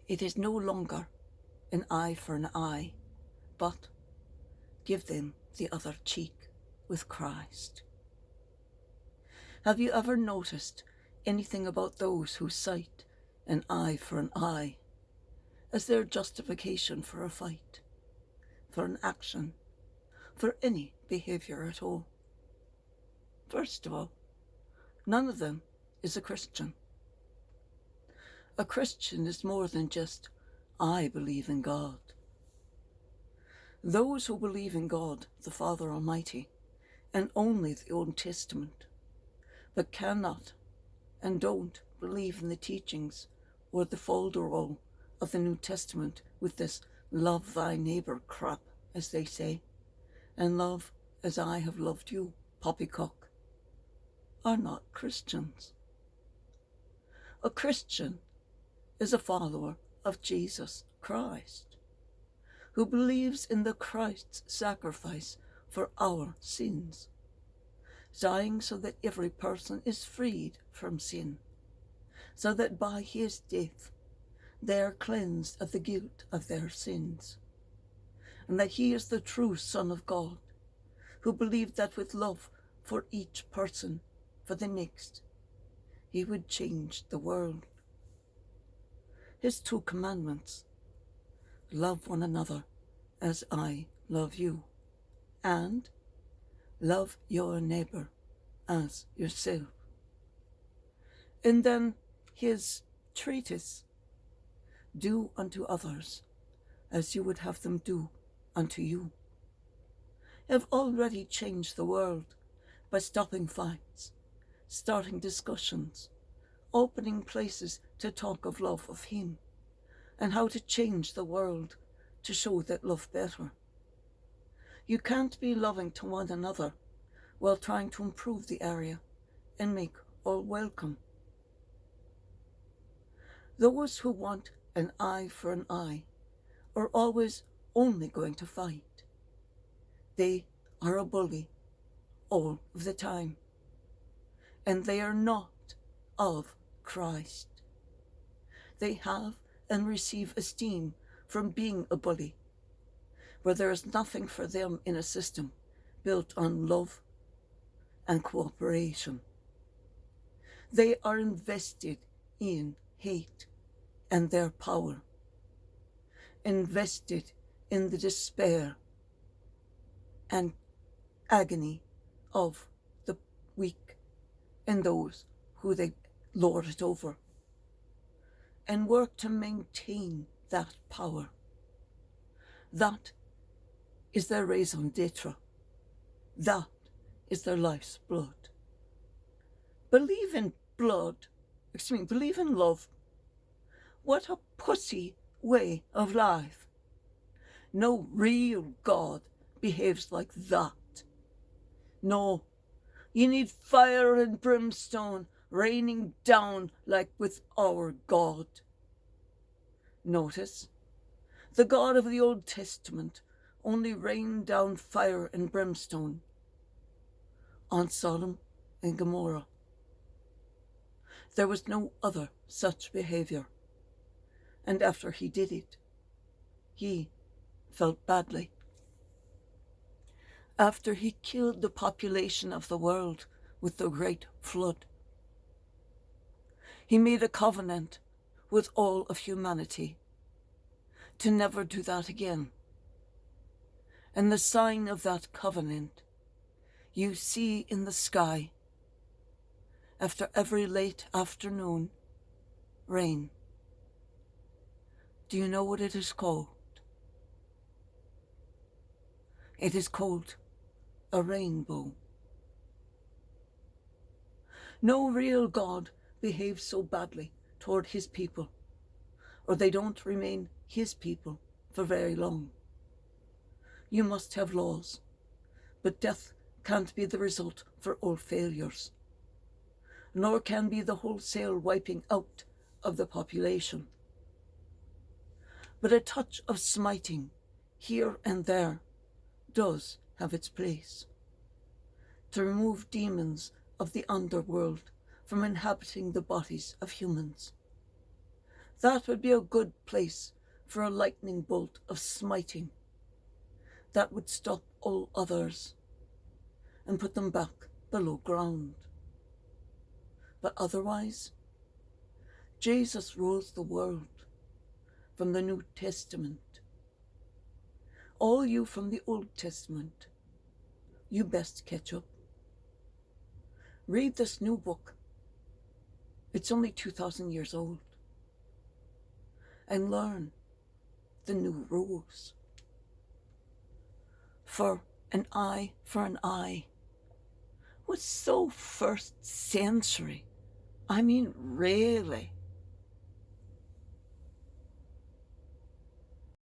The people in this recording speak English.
It is no longer an eye for an eye, but give them the other cheek with Christ. Have you ever noticed anything about those who cite an eye for an eye as their justification for a fight, for an action, for any behaviour at all? First of all, none of them is a Christian. A Christian is more than just, I believe in God. Those who believe in God, the Father Almighty, and only the Old Testament, but cannot and don't believe in the teachings or the folderol of the New Testament with this love thy neighbour crap, as they say, and love as I have loved you, poppycock, are not Christians. A Christian is a follower of Jesus Christ, who believes in the Christ's sacrifice for our sins, dying so that every person is freed from sin, so that by his death they are cleansed of the guilt of their sins, and that he is the true Son of God, who believed that with love for each person, for the next, he would change the world. His 2 commandments, love one another as I love you, and love your neighbour as yourself. And then his treatise, do unto others as you would have them do unto you, have already changed the world by stopping fights, starting discussions, opening places to talk of love of him, and how to change the world to show that love better. You can't be loving to one another while trying to improve the area and make all welcome. Those who want an eye for an eye are always only going to fight. They are a bully all of the time, and they are not of Christ. They have and receive esteem from being a bully, where there is nothing for them in a system built on love and cooperation. They are invested in hate and their power, invested in the despair and agony of the weak and those who they lord it over, and work to maintain that power. That is their raison d'etre. That is their life's blood. Believe in believe in love. What a pussy way of life. No real God behaves like that. No, you need fire and brimstone raining down like with our God. Notice, the God of the Old Testament only rained down fire and brimstone on Sodom and Gomorrah. There was no other such behavior, and after he did it, he felt badly. After he killed the population of the world with the great flood, he made a covenant with all of humanity to never do that again. And the sign of that covenant you see in the sky after every late afternoon rain. Do you know what it is called? It is called a rainbow. No real God behaves so badly toward his people, or they don't remain his people for very long. You must have laws, but death can't be the result for all failures, nor can be the wholesale wiping out of the population. But a touch of smiting here and there does have its place, to remove demons of the underworld from inhabiting the bodies of humans, That would be a good place for a lightning bolt of smiting. That would stop all others and put them back below ground. But otherwise, Jesus rules the world from the New Testament. All you from the Old Testament, you best catch up. Read this new book. It's only 2,000 years old. And learn the new rules. For an eye was so first century. I mean, really.